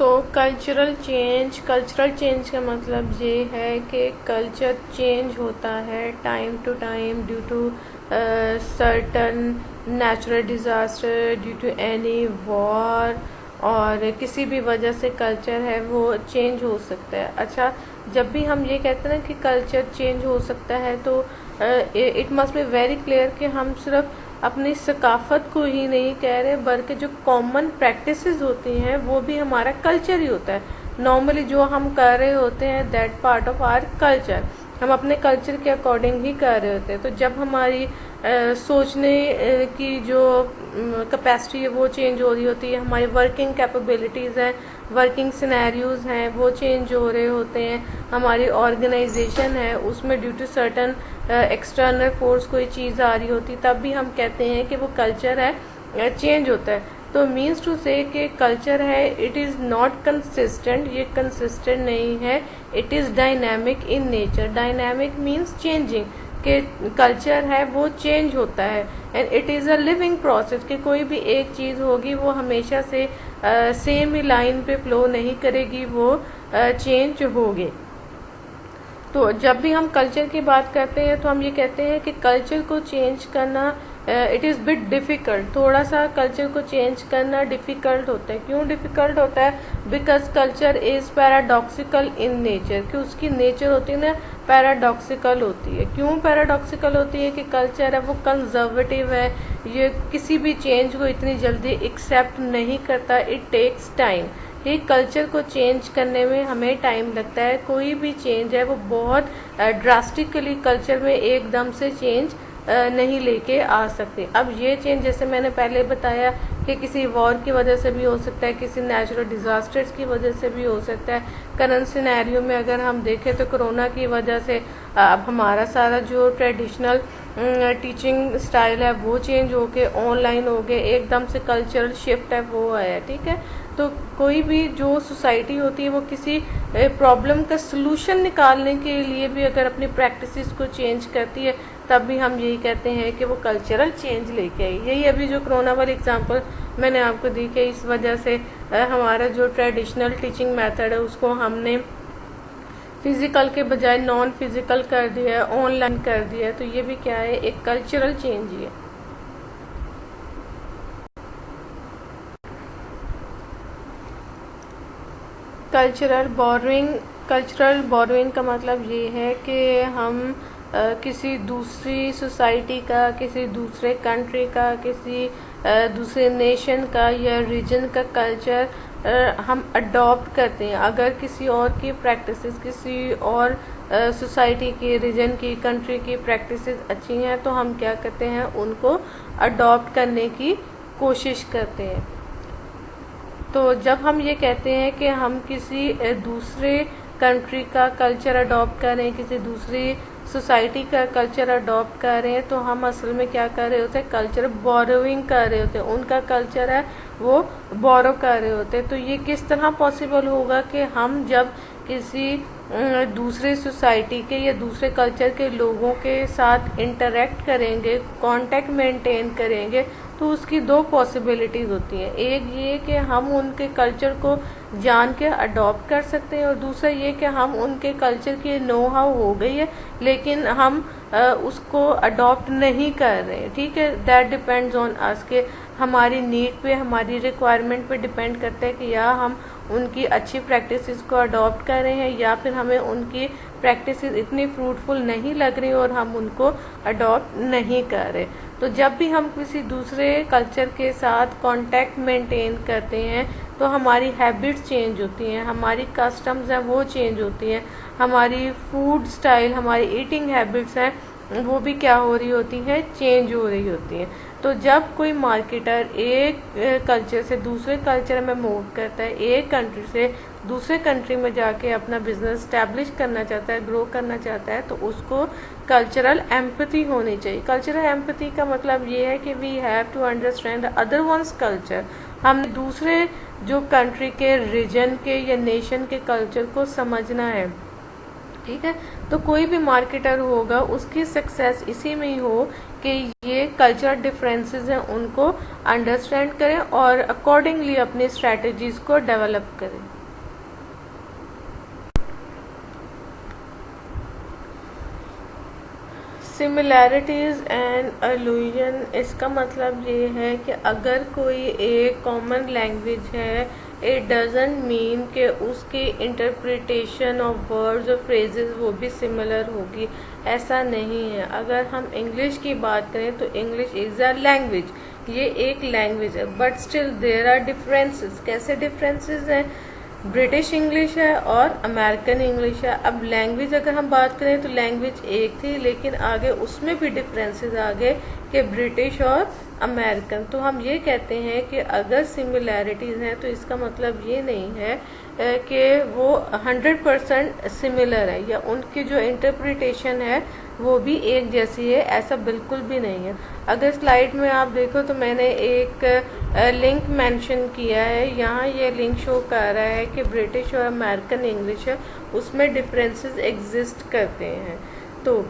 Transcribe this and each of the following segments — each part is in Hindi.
कल्चरल चेंज का मतलब ये है कि कल्चर चेंज होता है time to time due to certain natural disaster, due to any war, और किसी भी वजह से कल्चर है वो चेंज हो सकता है। अच्छा, जब भी हम ये कहते हैं ना कि कल्चर चेंज हो सकता है तो it must be very clear कि हम सिर्फ अपनी सकाफ़त को ही नहीं कह रहे, बल्कि जो कॉमन प्रैक्टिसेस होती हैं वो भी हमारा कल्चर ही होता है। नॉर्मली जो हम कर रहे होते हैं that part of our culture, हम अपने कल्चर के अकॉर्डिंग ही कर रहे होते हैं। तो जब हमारी सोचने की जो कैपेसिटी है वो चेंज हो रही होती है, हमारी वर्किंग कैपेबिलिटीज़ हैं, वर्किंग सिनेरियोज हैं, वो चेंज हो रहे होते हैं, हमारी ऑर्गेनाइजेशन है उसमें due to certain external force कोई चीज़ आ रही होती, तब भी हम कहते हैं कि वो कल्चर है चेंज होता है। तो मीन्स टू से कि कल्चर है इट इज़ नॉट कंसिस्टेंट, ये कंसिस्टेंट नहीं है, it is dynamic in nature. Dynamic means changing, कि कल्चर है वो चेंज होता है, and it is a living process, कि कोई भी एक चीज़ होगी वो हमेशा से सेम ही लाइन पे फ्लो नहीं करेगी, वो चेंज होगी। तो जब भी हम कल्चर की बात करते हैं तो हम ये कहते हैं कि कल्चर को चेंज करना इट इज़ बिट डिफ़िकल्ट, थोड़ा सा कल्चर को चेंज करना डिफ़िकल्ट होता है। क्यों डिफ़िकल्ट होता है? Because culture is paradoxical in nature, कि उसकी नेचर होती है ना पैराडॉक्सिकल होती है। क्यों पैराडॉक्सिकल होती है? कि कल्चर है वो कंजर्वेटिव है, ये किसी भी चेंज को इतनी जल्दी एक्सेप्ट नहीं करता, इट टेक्स टाइम। ये कल्चर को चेंज करने में हमें टाइम लगता है। कोई भी चेंज है वो बहुत ड्रास्टिकली कल्चर में एकदम से चेंज नहीं लेके आ सकते। अब ये चेंज जैसे मैंने पहले बताया कि किसी वॉर की वजह से भी हो सकता है, किसी नेचुरल डिज़ास्टर्स की वजह से भी हो सकता है। करंट सिनेरियो में अगर हम देखें तो कोरोना की वजह से अब हमारा सारा जो ट्रेडिशनल टीचिंग स्टाइल है वो चेंज होके ऑनलाइन हो गए, एकदम से कल्चरल शिफ्ट है वो आया। ठीक है, तो कोई भी जो सोसाइटी होती है वो किसी प्रॉब्लम का सलूशन निकालने के लिए भी अगर अपनी प्रैक्टिसेस को चेंज करती है तब भी हम यही कहते हैं कि वो कल्चरल चेंज लेके आई। यही अभी जो कोरोना वाली एग्जांपल मैंने आपको दी कि इस वजह से हमारा जो ट्रेडिशनल टीचिंग मेथड है उसको हमने फिजिकल के बजाय नॉन फिजिकल कर दिया है, ऑनलाइन कर दिया है। तो ये भी क्या है, एक कल्चरल चेंज ही है। कल्चरल बोरोइंग का मतलब ये है कि हम किसी दूसरी सोसाइटी का, किसी दूसरे कंट्री का, किसी दूसरे नेशन का या रीजन का कल्चर हम अडॉप्ट करते हैं। अगर किसी और की प्रैक्टिसेस, किसी और सोसाइटी की, रीजन की, कंट्री की प्रैक्टिसेस अच्छी हैं तो हम क्या करते हैं, उनको अडॉप्ट करने की कोशिश करते हैं। तो जब हम ये कहते हैं कि हम किसी दूसरे कंट्री का कल्चर अडॉप्ट कर रहे हैं, किसी दूसरी सोसाइटी का कल्चर अडॉप्ट कर रहे हैं, तो हम असल में क्या कर रहे होते हैं, कल्चर बोरोइंग कर रहे होते हैं। उनका कल्चर है वो बोरो कर रहे होते हैं। तो ये किस तरह पॉसिबल होगा कि हम जब किसी दूसरे सोसाइटी के या दूसरे कल्चर के लोगों के साथ इंटरेक्ट करेंगे, कांटेक्ट मेंटेन करेंगे, तो उसकी दो पॉसिबिलिटीज़ होती हैं। एक ये कि हम उनके कल्चर को जान के अडॉप्ट कर सकते हैं, और दूसरा ये कि हम उनके कल्चर की नो हाउ हो गई है लेकिन हम उसको अडॉप्ट नहीं कर रहे हैं। ठीक है, दैट डिपेंड्स ऑन अस, के हमारी नीड पे, हमारी रिक्वायरमेंट पे डिपेंड करता है कि या हम उनकी अच्छी प्रैक्टिसेस को अडॉप्ट कर रहे हैं या फिर हमें उनकी प्रैक्टिसेस इतनी फ्रूटफुल नहीं लग रही और हम उनको अडॉप्ट नहीं कर रहे। तो जब भी हम किसी दूसरे कल्चर के साथ कांटेक्ट मेंटेन करते हैं तो हमारी हैबिट्स चेंज होती हैं, हमारी कस्टम्स हैं वो चेंज होती हैं, हमारी फूड स्टाइल, हमारी ईटिंग हैबिट्स हैं वो भी क्या हो रही होती हैं, चेंज हो रही होती हैं। तो जब कोई मार्केटर एक कल्चर से दूसरे कल्चर में मूव करता है, एक कंट्री से दूसरे कंट्री में जाके अपना बिजनेस स्टैब्लिश करना चाहता है, ग्रो करना चाहता है, तो उसको कल्चरल एम्पैथी होनी चाहिए। कल्चरल एम्पैथी का मतलब ये है कि we have to understand other ones culture. हम दूसरे जो कंट्री के, रीजन के या नेशन के कल्चर को समझना है। ठीक है, तो कोई भी मार्केटर होगा उसकी सक्सेस इसी में ही हो कि ये कल्चरल डिफरेंसेस हैं उनको अंडरस्टैंड करें और अकॉर्डिंगली अपनी स्ट्रैटेजीज को डेवलप करें। सिमिलैरिटीज़ एंड अलूजन, इसका मतलब ये है कि अगर कोई एक कॉमन लैंग्वेज है, इट डजेंट मीन कि उसकी इंटरप्रिटेशन ऑफ वर्ड्स और फ्रेजेस वो भी सिमिलर होगी, ऐसा नहीं है। अगर हम इंग्लिश की बात करें तो इंग्लिश इज़ अ लैंग्वेज, ये एक लैंग्वेज है, but still there are differences. कैसे डिफरेंसेस हैं? ब्रिटिश इंग्लिश है और अमेरिकन इंग्लिश है। अब लैंग्वेज अगर हम बात करें तो लैंग्वेज एक थी, लेकिन आगे उसमें भी डिफरेंसेस आ गए कि ब्रिटिश और अमेरिकन। तो हम ये कहते हैं कि अगर सिमिलैरिटीज़ हैं तो इसका मतलब ये नहीं है कि वो 100% सिमिलर है या उनकी जो इंटरप्रिटेशन है वो भी एक जैसी है, ऐसा बिल्कुल भी नहीं है। अगर स्लाइड में आप देखो तो मैंने एक लिंक मेंशन किया है, यहाँ ये लिंक शो कर रहा है कि ब्रिटिश और अमेरिकन इंग्लिश है उसमें डिफरेंसेस एग्जिस्ट करते हैं। तो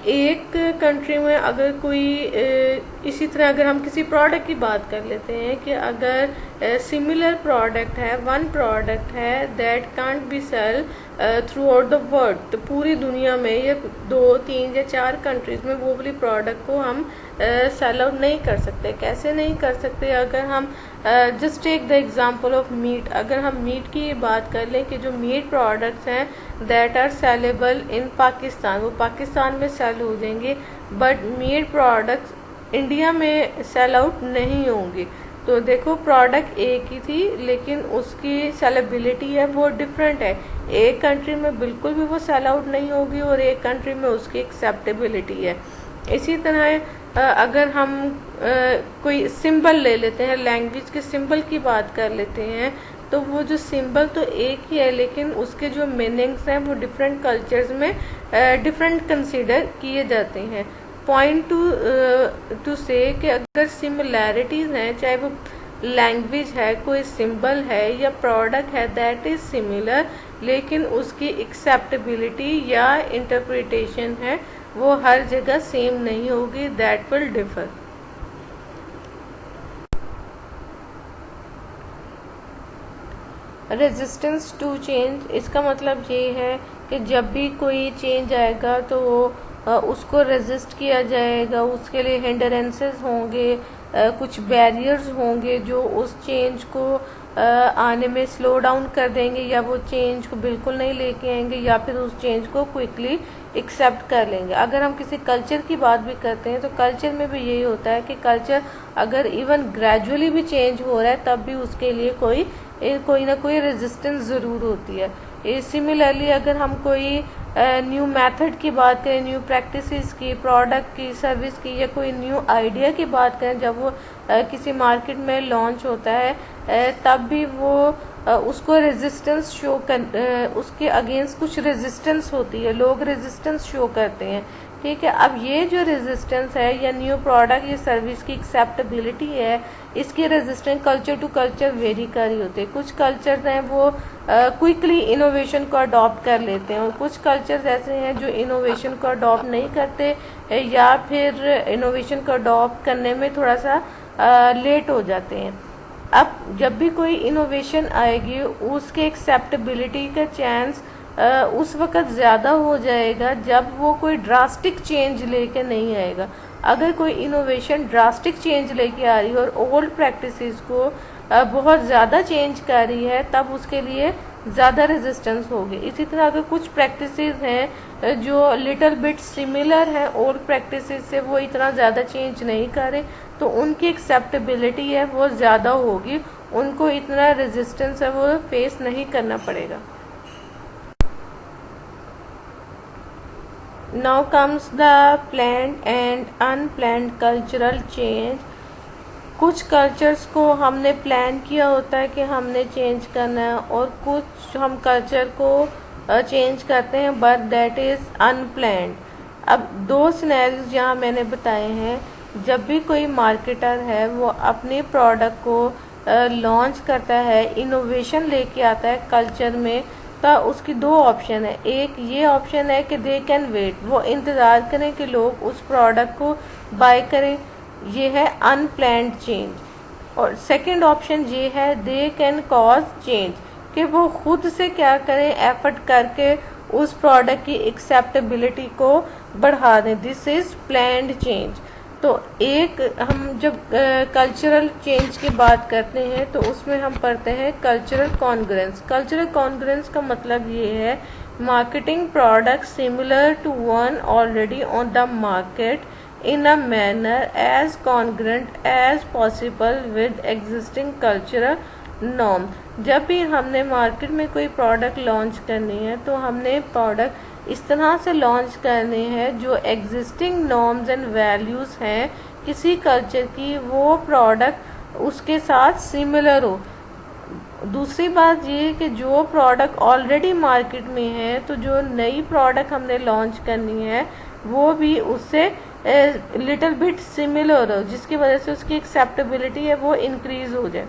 एक कंट्री में अगर कोई इसी तरह अगर हम किसी प्रोडक्ट की बात कर लेते हैं कि अगर सिमिलर प्रोडक्ट है, वन प्रोडक्ट है that can't be sell throughout the world, तो पूरी दुनिया में या 2, 3 या 4 कंट्रीज में वो वाली प्रोडक्ट को हम सेल आउट नहीं कर सकते। कैसे नहीं कर सकते? अगर हम just take the example of meat, अगर हम मीट की बात कर लें कि जो मीट प्रोडक्ट्स हैं that are saleable in Pakistan, वो पाकिस्तान में सेल हो जाएंगे, बट मीट प्रोडक्ट्स इंडिया में सेल आउट नहीं होंगे। तो देखो प्रोडक्ट एक ही थी लेकिन उसकी सेलेबिलिटी है वो डिफरेंट है। एक कंट्री में बिल्कुल भी वो सेल आउट नहीं होगी और एक कंट्री में उसकी एक्सेप्टेबिलिटी है। इसी तरह अगर हम कोई सिंबल ले लेते हैं, लैंग्वेज के सिंबल की बात कर लेते हैं, तो वो जो सिंबल तो एक ही है लेकिन उसके जो मीनिंग्स हैं वो डिफरेंट कल्चर्स में डिफरेंट कंसीडर किए जाते हैं। पॉइंट टू से कि अगर सिमिलैरिटीज़ हैं, चाहे वो लैंग्वेज है, कोई सिंबल है या प्रोडक्ट है दैट इज़ सिमिलर, लेकिन उसकी एक्सेप्टेबिलिटी या इंटरप्रिटेशन है वो हर जगह सेम नहीं होगी, that will differ. Resistance to change, इसका मतलब ये है कि जब भी कोई चेंज आएगा तो उसको रेजिस्ट किया जाएगा, उसके लिए हिंडरेंसेस होंगे, कुछ बैरियर्स होंगे जो उस चेंज को आने में स्लो डाउन कर देंगे, या वो चेंज को बिल्कुल नहीं लेके आएंगे, या फिर उस चेंज को क्विकली एक्सेप्ट कर लेंगे। अगर हम किसी कल्चर की बात भी करते हैं तो कल्चर में भी यही होता है कि कल्चर अगर इवन ग्रेजुअली भी चेंज हो रहा है तब भी उसके लिए कोई ना कोई रेजिस्टेंस ज़रूर होती है। सिमिलरली अगर हम कोई न्यू मेथड की बात करें, न्यू प्रैक्टिसेस की, प्रोडक्ट की, सर्विस की, या कोई न्यू आइडिया की बात करें, जब वो किसी मार्केट में लॉन्च होता है तब भी वो उसको रेजिस्टेंस शो कर उसके अगेंस्ट कुछ रेजिस्टेंस होती है, लोग रेजिस्टेंस शो करते हैं। ठीक है, अब ये जो रेजिस्टेंस है या न्यू प्रोडक्ट या सर्विस की एक्सेप्टेबिलिटी है, इसकी resistance culture to culture vary कर रही होती है। कुछ कल्चर्स हैं वो क्विकली इनोवेशन को अडॉप्ट कर लेते हैं और कुछ कल्चर्स ऐसे हैं जो इनोवेशन को अडॉप्ट नहीं करते या फिर इनोवेशन को अडॉप्ट करने में थोड़ा सा लेट हो जाते हैं। अब जब भी कोई इनोवेशन आएगी उसके एक्सेप्टेबिलिटी का चांस उस वक़्त ज़्यादा हो जाएगा जब वो कोई ड्रास्टिक चेंज लेके नहीं आएगा। अगर कोई इनोवेशन ड्रास्टिक चेंज लेके आ रही है और ओल्ड प्रैक्टिसेस को बहुत ज़्यादा चेंज कर रही है तब उसके लिए ज़्यादा रेजिस्टेंस होगी। इसी तरह अगर कुछ प्रैक्टिसेस हैं जो लिटिल बिट सिमिलर हैं ओल्ड प्रैक्टिसेस से, वो इतना ज़्यादा चेंज नहीं कर रहे, तो उनकी एक्सेप्टेबिलिटी है वो ज़्यादा होगी, उनको इतना रेजिस्टेंस है वो फेस नहीं करना पड़ेगा। Now comes the planned and unplanned cultural change. कुछ कल्चर्स को हमने प्लान किया होता है कि हमने चेंज करना है और कुछ हम कल्चर को चेंज करते हैं बट दैट इज़ अनप्लान्ड। अब दो सिनेरियोज यहाँ मैंने बताए हैं। जब भी कोई मार्केटर है वो अपने प्रोडक्ट को लॉन्च करता है, इनोवेशन लेके आता है कल्चर में, तो उसकी दो ऑप्शन है। एक ये ऑप्शन है कि दे कैन वेट, वो इंतज़ार करें कि लोग उस प्रोडक्ट को बाय करें, ये है अनप्लैंड चेंज। और सेकंड ऑप्शन ये है दे कैन कॉज चेंज, कि वो खुद से क्या करें, एफर्ट करके उस प्रोडक्ट की एक्सेप्टेबिलिटी को बढ़ा दें, दिस इज प्लैंड चेंज। तो एक हम जब कल्चरल चेंज की बात करते हैं तो उसमें हम पढ़ते हैं कल्चरल कॉन्ग्रुएंस। कल्चरल कॉन्ग्रुएंस का मतलब ये है marketing product similar to one already on the market in a manner as congruent as possible with existing cultural norm। जब भी हमने मार्केट में कोई प्रोडक्ट लॉन्च करनी है तो हमने प्रोडक्ट इस तरह से लॉन्च करने हैं जो एग्जिस्टिंग नॉर्म्स एंड वैल्यूज़ हैं किसी कल्चर की, वो प्रोडक्ट उसके साथ सिमिलर हो। दूसरी बात ये कि जो प्रोडक्ट ऑलरेडी मार्केट में है, तो जो नई प्रोडक्ट हमने लॉन्च करनी है वो भी उससे लिटिल बिट सिमिलर हो, जिसकी वजह से उसकी एक्सेप्टेबिलिटी है वो इंक्रीज हो जाए।